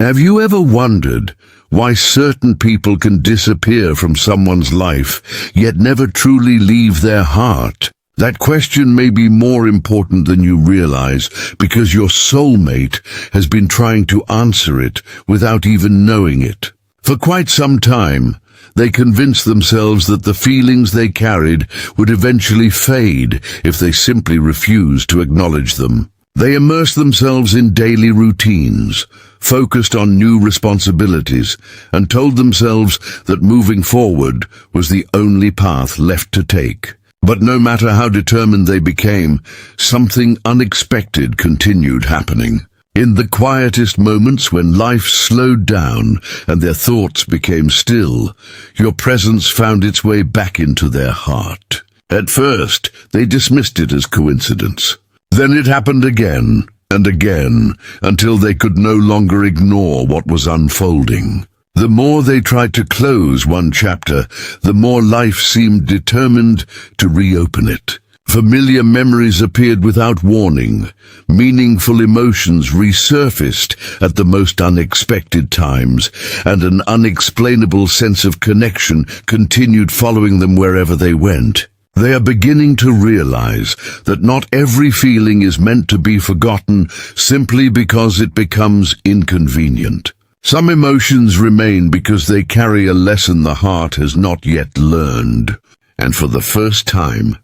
Have you ever wondered why certain people can disappear from someone's life, yet never truly leave their heart? That question may be more important than you realize, because your soulmate has been trying to answer it without even knowing it. For quite some time, they convinced themselves that the feelings they carried would eventually fade if they simply refused to acknowledge them. They immersed themselves in daily routines, focused on new responsibilities, and told themselves that moving forward was the only path left to take. But no matter how determined they became, something unexpected continued happening. In the quietest moments, when life slowed down and their thoughts became still, your presence found its way back into their heart. At first, they dismissed it as coincidence. Then it happened again and again, until they could no longer ignore what was unfolding. The more they tried to close one chapter, the more life seemed determined to reopen it. Familiar memories appeared without warning. Meaningful emotions resurfaced at the most unexpected times, and an unexplainable sense of connection continued following them wherever they went. They are beginning to realize that not every feeling is meant to be forgotten simply because it becomes inconvenient. Some emotions remain because they carry a lesson the heart has not yet learned. And for the first time,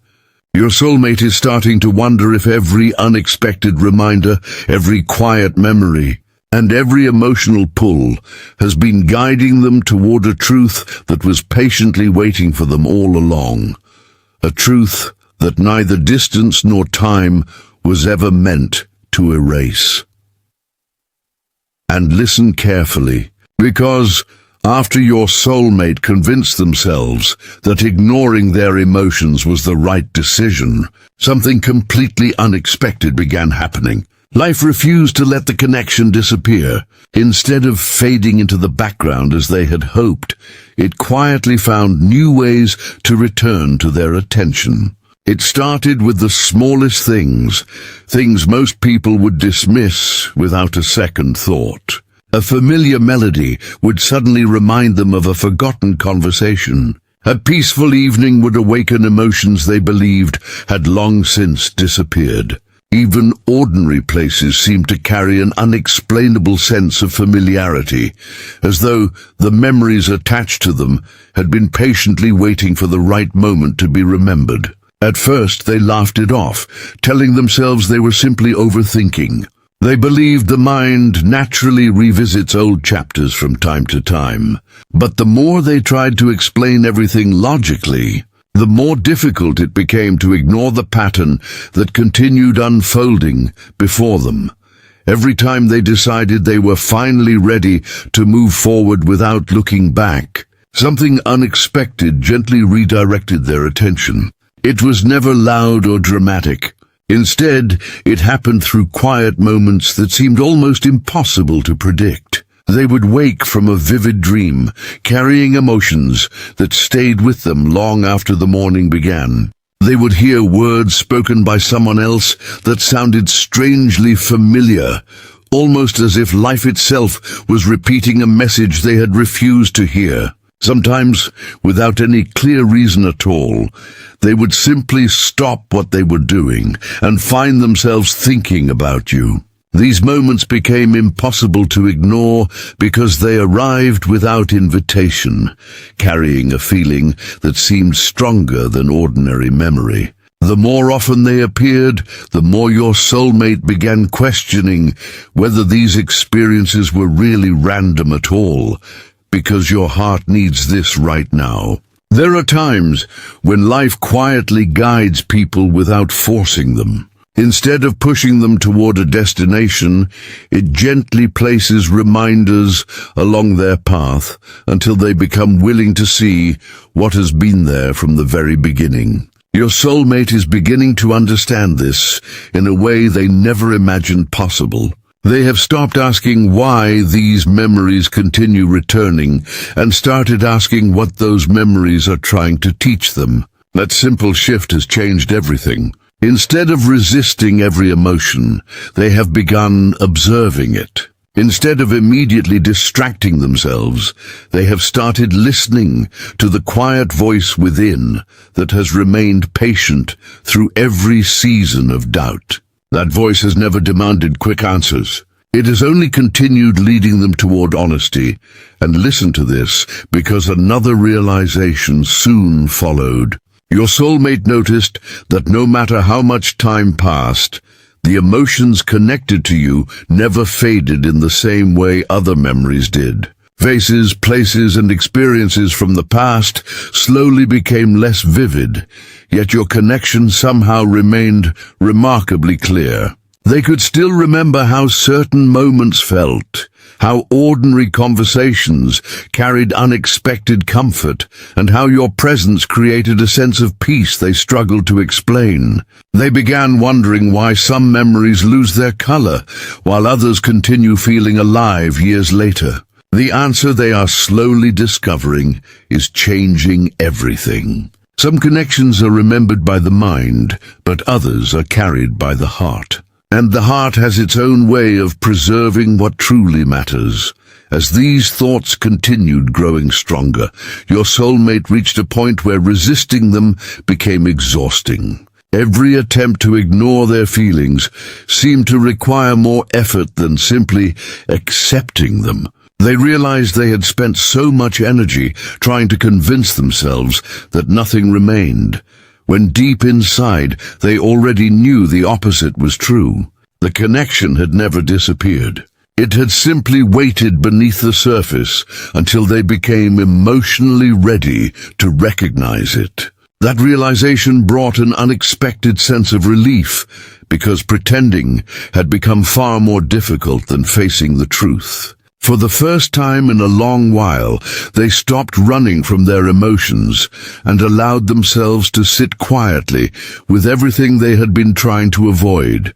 your soulmate is starting to wonder if every unexpected reminder, every quiet memory, and every emotional pull has been guiding them toward a truth that was patiently waiting for them all along. A truth that neither distance nor time was ever meant to erase. And listen carefully, because after your soulmate convinced themselves that ignoring their emotions was the right decision, something completely unexpected began happening. Life refused to let the connection disappear. Instead of fading into the background as they had hoped, it quietly found new ways to return to their attention. It started with the smallest things most people would dismiss without a second thought. A familiar melody would suddenly remind them of a forgotten conversation. A peaceful evening would awaken emotions they believed had long since disappeared. Even ordinary places seemed to carry an unexplainable sense of familiarity, as though the memories attached to them had been patiently waiting for the right moment to be remembered. At first they laughed it off, telling themselves they were simply overthinking. They believed the mind naturally revisits old chapters from time to time. But the more they tried to explain everything logically, the more difficult it became to ignore the pattern that continued unfolding before them. Every time they decided they were finally ready to move forward without looking back, something unexpected gently redirected their attention. It was never loud or dramatic. Instead, it happened through quiet moments that seemed almost impossible to predict. They would wake from a vivid dream, carrying emotions that stayed with them long after the morning began. They would hear words spoken by someone else that sounded strangely familiar, almost as if life itself was repeating a message they had refused to hear. Sometimes, without any clear reason at all, they would simply stop what they were doing and find themselves thinking about you. These moments became impossible to ignore because they arrived without invitation, carrying a feeling that seemed stronger than ordinary memory. The more often they appeared, the more your soulmate began questioning whether these experiences were really random at all, because your heart needs this right now. There are times when life quietly guides people without forcing them. Instead of pushing them toward a destination, it gently places reminders along their path until they become willing to see what has been there from the very beginning. Your soulmate is beginning to understand this in a way they never imagined possible. They have stopped asking why these memories continue returning and started asking what those memories are trying to teach them. That simple shift has changed everything. Instead of resisting every emotion, they have begun observing it. Instead of immediately distracting themselves, they have started listening to the quiet voice within that has remained patient through every season of doubt. That voice has never demanded quick answers. It has only continued leading them toward honesty. And listen to this, because another realization soon followed. Your soulmate noticed that no matter how much time passed, the emotions connected to you never faded in the same way other memories did. Faces, places, and experiences from the past slowly became less vivid, yet your connection somehow remained remarkably clear. They could still remember how certain moments felt, how ordinary conversations carried unexpected comfort, and how your presence created a sense of peace they struggled to explain. They began wondering why some memories lose their color, while others continue feeling alive years later. The answer they are slowly discovering is changing everything. Some connections are remembered by the mind, but others are carried by the heart. And the heart has its own way of preserving what truly matters. As these thoughts continued growing stronger, your soulmate reached a point where resisting them became exhausting. Every attempt to ignore their feelings seemed to require more effort than simply accepting them. They realized they had spent so much energy trying to convince themselves that nothing remained, when deep inside they already knew the opposite was true. The connection had never disappeared. It had simply waited beneath the surface until they became emotionally ready to recognize it. That realization brought an unexpected sense of relief, because pretending had become far more difficult than facing the truth. For the first time in a long while, they stopped running from their emotions and allowed themselves to sit quietly with everything they had been trying to avoid.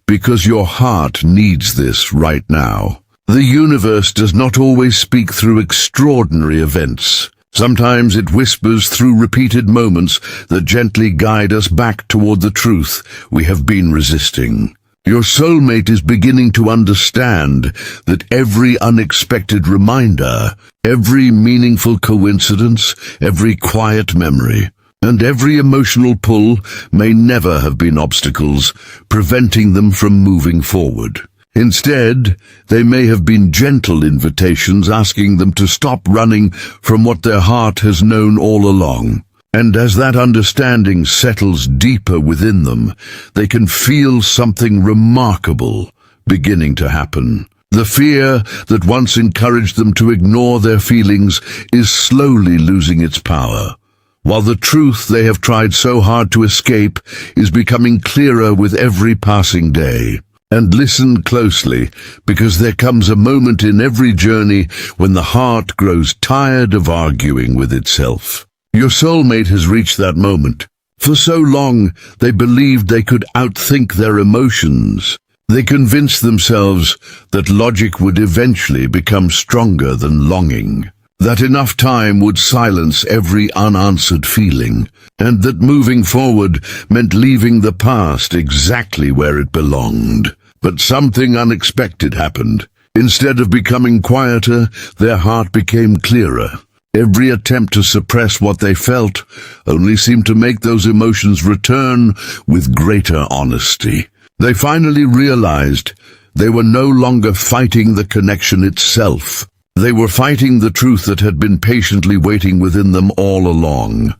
Because your heart needs this right now. The universe does not always speak through extraordinary events. Sometimes it whispers through repeated moments that gently guide us back toward the truth we have been resisting. Your soulmate is beginning to understand that every unexpected reminder, every meaningful coincidence, every quiet memory, and every emotional pull may never have been obstacles preventing them from moving forward. Instead, they may have been gentle invitations asking them to stop running from what their heart has known all along. And as that understanding settles deeper within them, they can feel something remarkable beginning to happen. The fear that once encouraged them to ignore their feelings is slowly losing its power, while the truth they have tried so hard to escape is becoming clearer with every passing day. And listen closely, because there comes a moment in every journey when the heart grows tired of arguing with itself. Your soulmate has reached that moment. For so long, they believed they could outthink their emotions. They convinced themselves that logic would eventually become stronger than longing, that enough time would silence every unanswered feeling, and that moving forward meant leaving the past exactly where it belonged. But something unexpected happened. Instead of becoming quieter, their heart became clearer. Every attempt to suppress what they felt only seemed to make those emotions return with greater honesty. They finally realized they were no longer fighting the connection itself. They were fighting the truth that had been patiently waiting within them all along.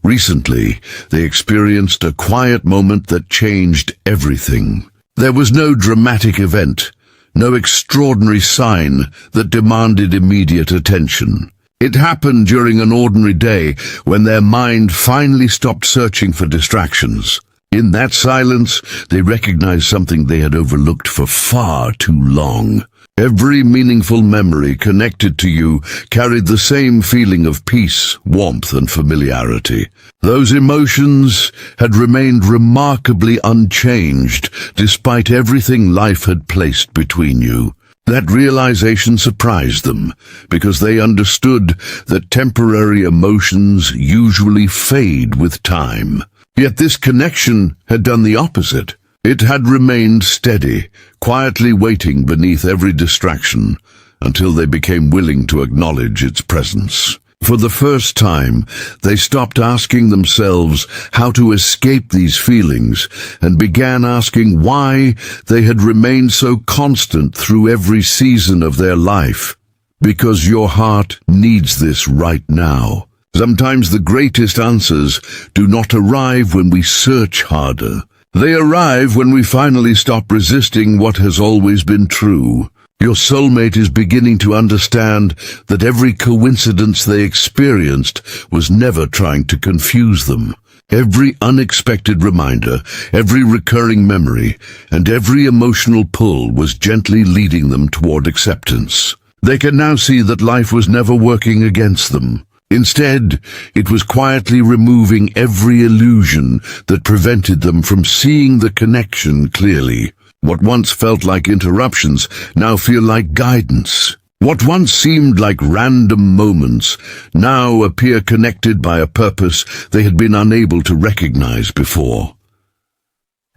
Recently, they experienced a quiet moment that changed everything. There was no dramatic event, no extraordinary sign that demanded immediate attention. It happened during an ordinary day when their mind finally stopped searching for distractions. In that silence, they recognized something they had overlooked for far too long. Every meaningful memory connected to you carried the same feeling of peace, warmth, and familiarity. Those emotions had remained remarkably unchanged despite everything life had placed between you. That realization surprised them, because they understood that temporary emotions usually fade with time. Yet this connection had done the opposite. It had remained steady, quietly waiting beneath every distraction, until they became willing to acknowledge its presence. For the first time, they stopped asking themselves how to escape these feelings and began asking why they had remained so constant through every season of their life. Because your heart needs this right now. Sometimes the greatest answers do not arrive when we search harder. They arrive when we finally stop resisting what has always been true. Your soulmate is beginning to understand that every coincidence they experienced was never trying to confuse them. Every unexpected reminder, every recurring memory, and every emotional pull was gently leading them toward acceptance. They can now see that life was never working against them. Instead, it was quietly removing every illusion that prevented them from seeing the connection clearly. What once felt like interruptions now feel like guidance. What once seemed like random moments now appear connected by a purpose they had been unable to recognize before.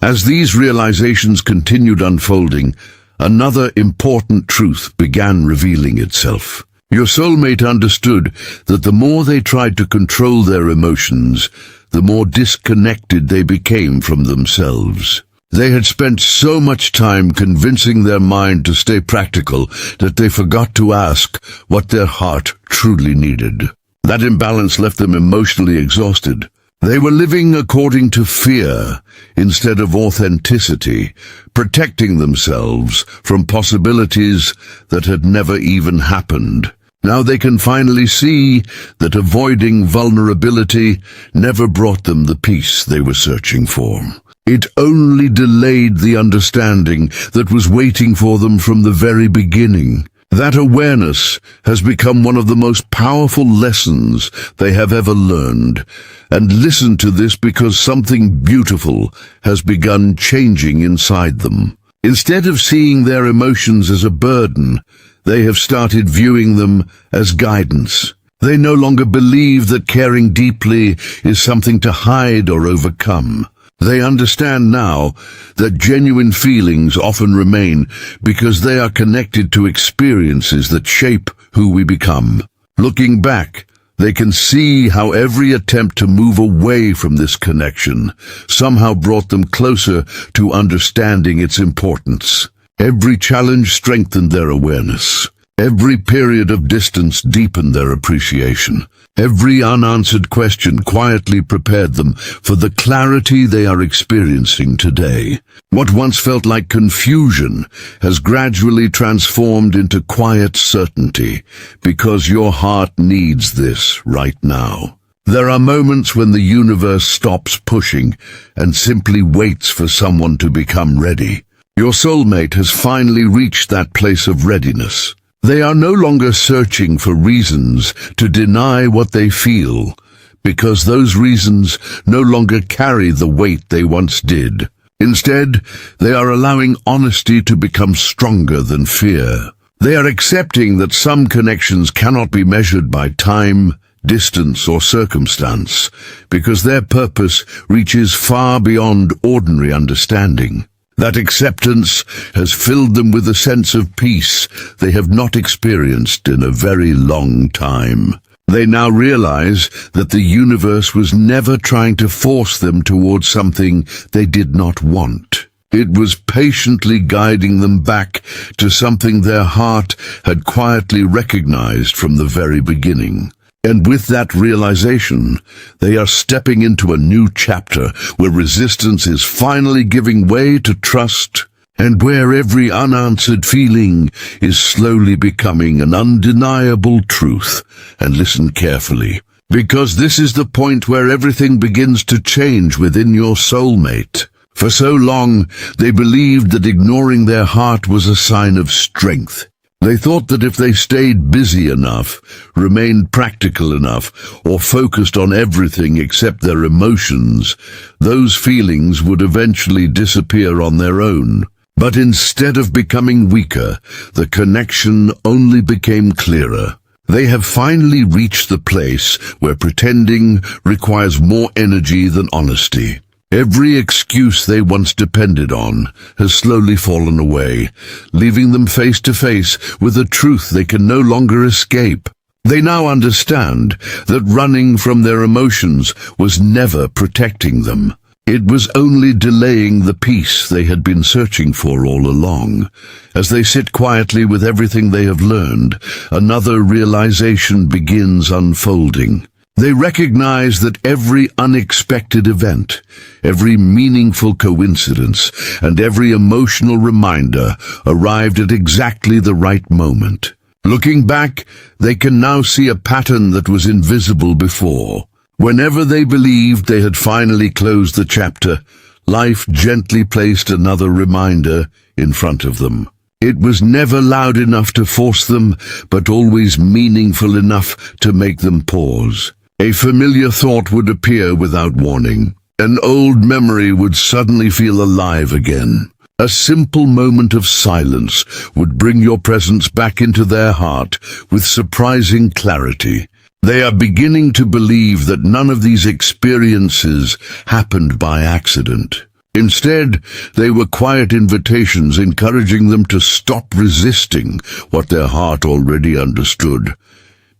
As these realizations continued unfolding, another important truth began revealing itself. Your soulmate understood that the more they tried to control their emotions, the more disconnected they became from themselves. They had spent so much time convincing their mind to stay practical that they forgot to ask what their heart truly needed. That imbalance left them emotionally exhausted. They were living according to fear instead of authenticity, protecting themselves from possibilities that had never even happened. Now they can finally see that avoiding vulnerability never brought them the peace they were searching for. It only delayed the understanding that was waiting for them from the very beginning. That awareness has become one of the most powerful lessons they have ever learned. And listen to this, because something beautiful has begun changing inside them. Instead of seeing their emotions as a burden, they have started viewing them as guidance. They no longer believe that caring deeply is something to hide or overcome. They understand now that genuine feelings often remain because they are connected to experiences that shape who we become. Looking back, they can see how every attempt to move away from this connection somehow brought them closer to understanding its importance. Every challenge strengthened their awareness. Every period of distance deepened their appreciation. Every unanswered question quietly prepared them for the clarity they are experiencing today. What once felt like confusion has gradually transformed into quiet certainty, because your heart needs this right now. There are moments when the universe stops pushing and simply waits for someone to become ready. Your soulmate has finally reached that place of readiness. They are no longer searching for reasons to deny what they feel, because those reasons no longer carry the weight they once did. Instead, they are allowing honesty to become stronger than fear. They are accepting that some connections cannot be measured by time, distance, or circumstance, because their purpose reaches far beyond ordinary understanding. That acceptance has filled them with a sense of peace they have not experienced in a very long time. They now realize that the universe was never trying to force them towards something they did not want. It was patiently guiding them back to something their heart had quietly recognized from the very beginning. And with that realization, they are stepping into a new chapter where resistance is finally giving way to trust, and where every unanswered feeling is slowly becoming an undeniable truth. And listen carefully, because this is the point where everything begins to change within your soulmate. For so long, they believed that ignoring their heart was a sign of strength. They thought that if they stayed busy enough, remained practical enough, or focused on everything except their emotions, those feelings would eventually disappear on their own. But instead of becoming weaker, the connection only became clearer. They have finally reached the place where pretending requires more energy than honesty. Every excuse they once depended on has slowly fallen away, leaving them face to face with a truth they can no longer escape. They now understand that running from their emotions was never protecting them. It was only delaying the peace they had been searching for all along. As they sit quietly with everything they have learned, another realization begins unfolding. They recognize that every unexpected event, every meaningful coincidence, and every emotional reminder arrived at exactly the right moment. Looking back, they can now see a pattern that was invisible before. Whenever they believed they had finally closed the chapter, life gently placed another reminder in front of them. It was never loud enough to force them, but always meaningful enough to make them pause. A familiar thought would appear without warning. An old memory would suddenly feel alive again. A simple moment of silence would bring your presence back into their heart with surprising clarity. They are beginning to believe that none of these experiences happened by accident. Instead, they were quiet invitations encouraging them to stop resisting what their heart already understood.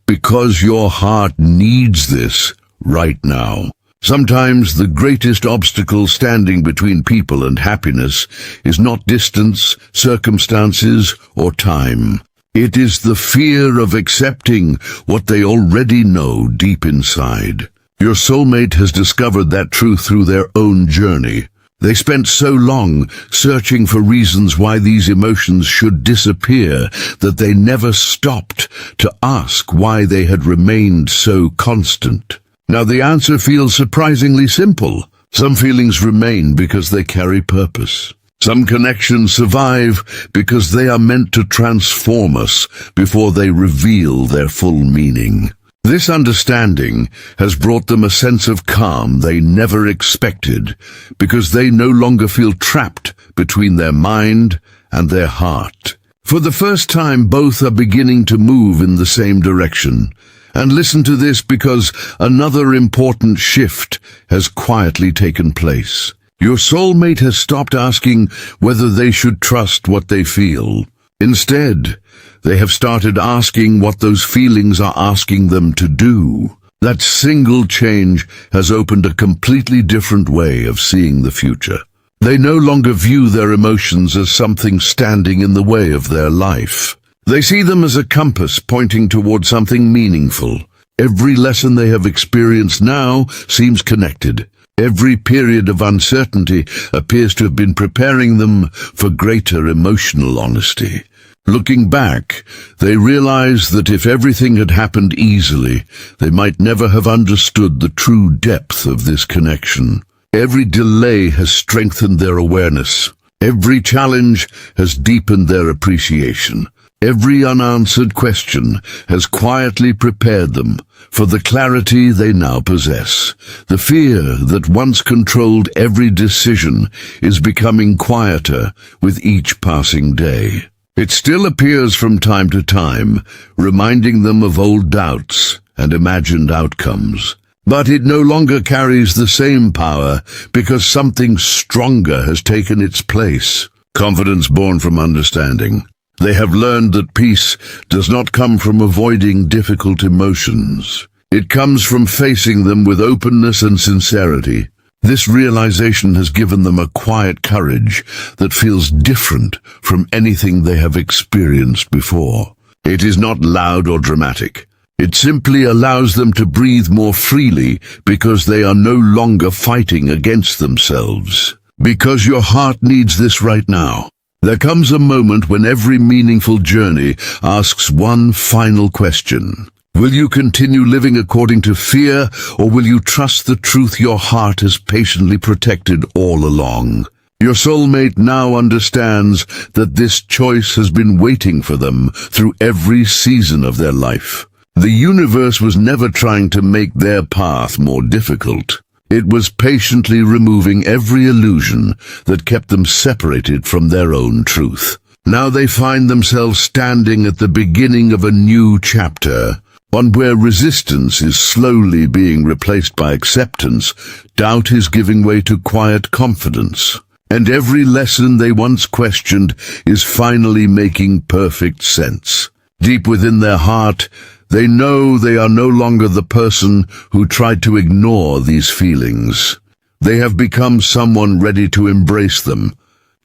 Because your heart needs this right now. Sometimes the greatest obstacle standing between people and happiness is not distance, circumstances, or time. It is the fear of accepting what they already know deep inside. Your soulmate has discovered that truth through their own journey. They spent so long searching for reasons why these emotions should disappear that they never stopped to ask why they had remained so constant. Now the answer feels surprisingly simple. Some feelings remain because they carry purpose. Some connections survive because they are meant to transform us before they reveal their full meaning. This understanding has brought them a sense of calm they never expected, because they no longer feel trapped between their mind and their heart. For the first time, both are beginning to move in the same direction. And listen to this, because another important shift has quietly taken place. Your soulmate has stopped asking whether they should trust what they feel. Instead, they have started asking what those feelings are asking them to do. That single change has opened a completely different way of seeing the future. They no longer view their emotions as something standing in the way of their life. They see them as a compass pointing toward something meaningful. Every lesson they have experienced now seems connected. Every period of uncertainty appears to have been preparing them for greater emotional honesty. Looking back, they realize that if everything had happened easily, they might never have understood the true depth of this connection. Every delay has strengthened their awareness. Every challenge has deepened their appreciation. Every unanswered question has quietly prepared them for the clarity they now possess. The fear that once controlled every decision is becoming quieter with each passing day. It still appears from time to time, reminding them of old doubts and imagined outcomes. But it no longer carries the same power because something stronger has taken its place. Confidence born from understanding. They have learned that peace does not come from avoiding difficult emotions. It comes from facing them with openness and sincerity. This realization has given them a quiet courage that feels different from anything they have experienced before. It is not loud or dramatic. It simply allows them to breathe more freely because they are no longer fighting against themselves. Because your heart needs this right now. There comes a moment when every meaningful journey asks one final question. Will you continue living according to fear, or will you trust the truth your heart has patiently protected all along? Your soulmate now understands that this choice has been waiting for them through every season of their life. The universe was never trying to make their path more difficult. It was patiently removing every illusion that kept them separated from their own truth. Now they find themselves standing at the beginning of a new chapter. one where resistance is slowly being replaced by acceptance, doubt is giving way to quiet confidence, and every lesson they once questioned is finally making perfect sense. Deep within their heart, they know they are no longer the person who tried to ignore these feelings. They have become someone ready to embrace them,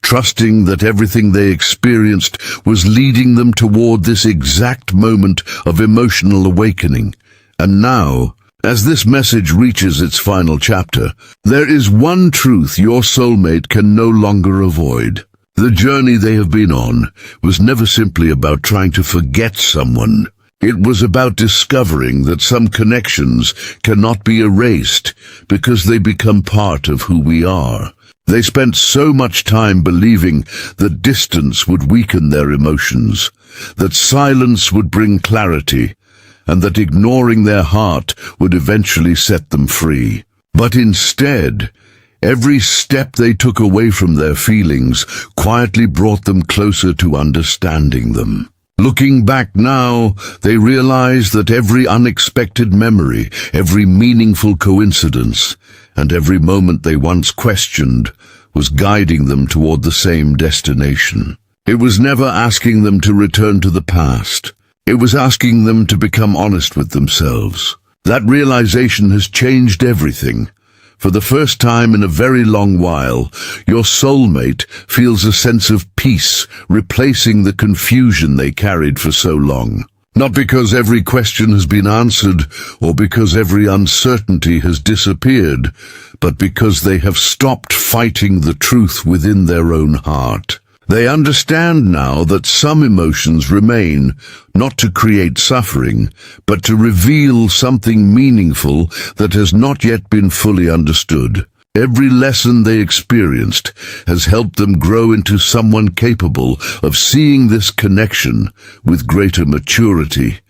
trusting that everything they experienced was leading them toward this exact moment of emotional awakening. And now, as this message reaches its final chapter, there is one truth your soulmate can no longer avoid. The journey they have been on was never simply about trying to forget someone. It was about discovering that some connections cannot be erased because they become part of who we are. They spent so much time believing that distance would weaken their emotions, that silence would bring clarity, and that ignoring their heart would eventually set them free. But instead, every step they took away from their feelings quietly brought them closer to understanding them. Looking back now, they realize that every unexpected memory, every meaningful coincidence, and every moment they once questioned was guiding them toward the same destination. It was never asking them to return to the past. It was asking them to become honest with themselves. That realization has changed everything. For the first time in a very long while, your soulmate feels a sense of peace, replacing the confusion they carried for so long. Not because every question has been answered, or because every uncertainty has disappeared, but because they have stopped fighting the truth within their own heart. They understand now that some emotions remain, not to create suffering, but to reveal something meaningful that has not yet been fully understood. Every lesson they experienced has helped them grow into someone capable of seeing this connection with greater maturity,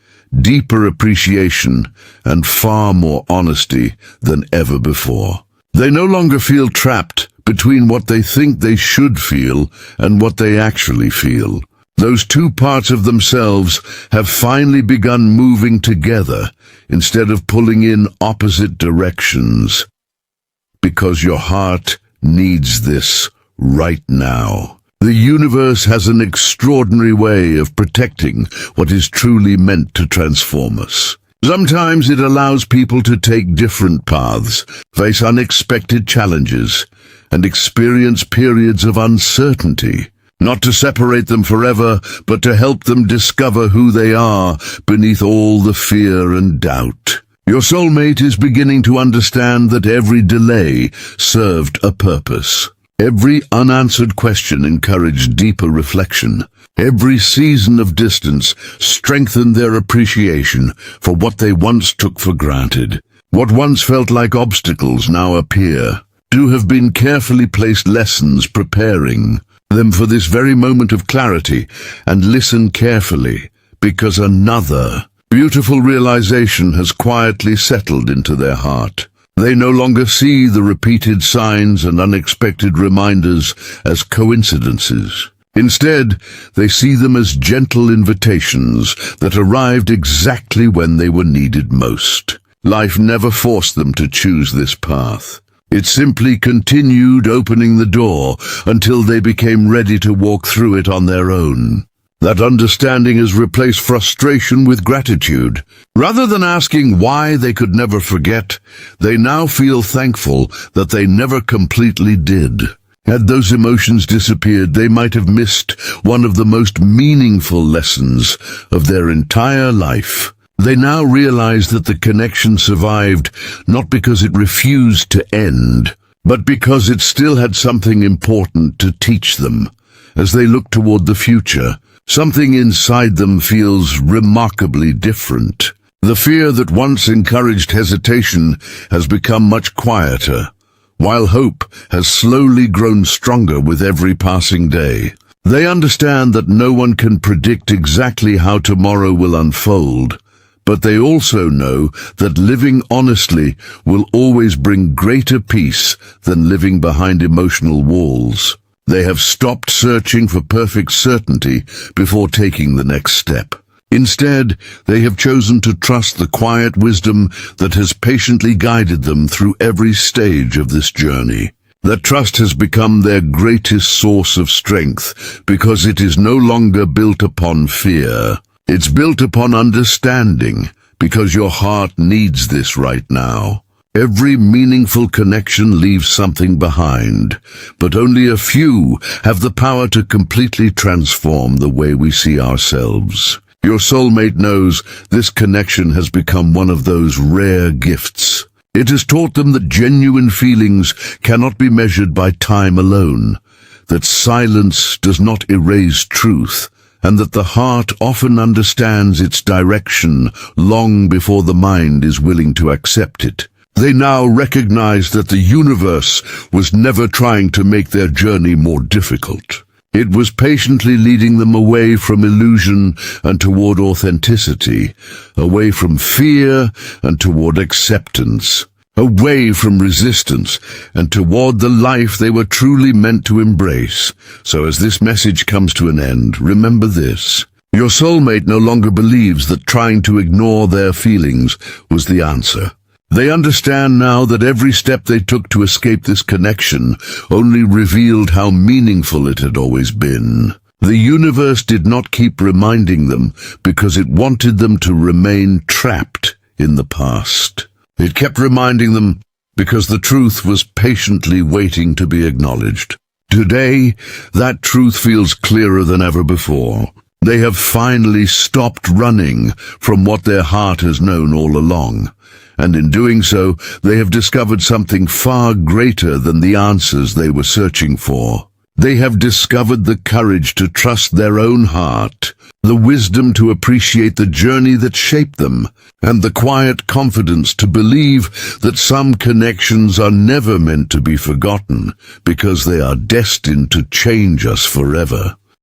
deeper appreciation, and far more honesty than ever before. They no longer feel trapped between what they think they should feel and what they actually feel. Those two parts of themselves have finally begun moving together instead of pulling in opposite directions. Because your heart needs this right now. The universe has an extraordinary way of protecting what is truly meant to transform us. Sometimes it allows people to take different paths, face unexpected challenges, and experience periods of uncertainty, not to separate them forever, but to help them discover who they are beneath all the fear and doubt. Your soulmate is beginning to understand that every delay served a purpose. Every unanswered question encouraged deeper reflection. Every season of distance strengthened their appreciation for what they once took for granted. What once felt like obstacles now appear to have been carefully placed lessons, preparing them for this very moment of clarity. And listen carefully, because another beautiful realization has quietly settled into their heart. They no longer see the repeated signs and unexpected reminders as coincidences. Instead, they see them as gentle invitations that arrived exactly when they were needed most. Life never forced them to choose this path. It simply continued opening the door until they became ready to walk through it on their own. That understanding has replaced frustration with gratitude. Rather than asking why they could never forget, they now feel thankful that they never completely did. Had those emotions disappeared, they might have missed one of the most meaningful lessons of their entire life. They now realize that the connection survived not because it refused to end, but because it still had something important to teach them. As they look toward the future, something inside them feels remarkably different. The fear that once encouraged hesitation has become much quieter, while hope has slowly grown stronger with every passing day. They understand that no one can predict exactly how tomorrow will unfold, but they also know that living honestly will always bring greater peace than living behind emotional walls. They have stopped searching for perfect certainty before taking the next step. Instead, they have chosen to trust the quiet wisdom that has patiently guided them through every stage of this journey. That trust has become their greatest source of strength because it is no longer built upon fear. It's built upon understanding, because your heart needs this right now. Every meaningful connection leaves something behind, but only a few have the power to completely transform the way we see ourselves. Your soulmate knows this connection has become one of those rare gifts. It has taught them that genuine feelings cannot be measured by time alone, that silence does not erase truth, and that the heart often understands its direction long before the mind is willing to accept it. They now recognize that the universe was never trying to make their journey more difficult. It was patiently leading them away from illusion and toward authenticity, away from fear and toward acceptance, away from resistance and toward the life they were truly meant to embrace. So as this message comes to an end, remember this. Your soulmate no longer believes that trying to ignore their feelings was the answer. They understand now that every step they took to escape this connection only revealed how meaningful it had always been. The universe did not keep reminding them because it wanted them to remain trapped in the past. It kept reminding them because the truth was patiently waiting to be acknowledged. Today, that truth feels clearer than ever before. They have finally stopped running from what their heart has known all along. And in doing so, they have discovered something far greater than the answers they were searching for. They have discovered the courage to trust their own heart, the wisdom to appreciate the journey that shaped them, and the quiet confidence to believe that some connections are never meant to be forgotten because they are destined to change us forever.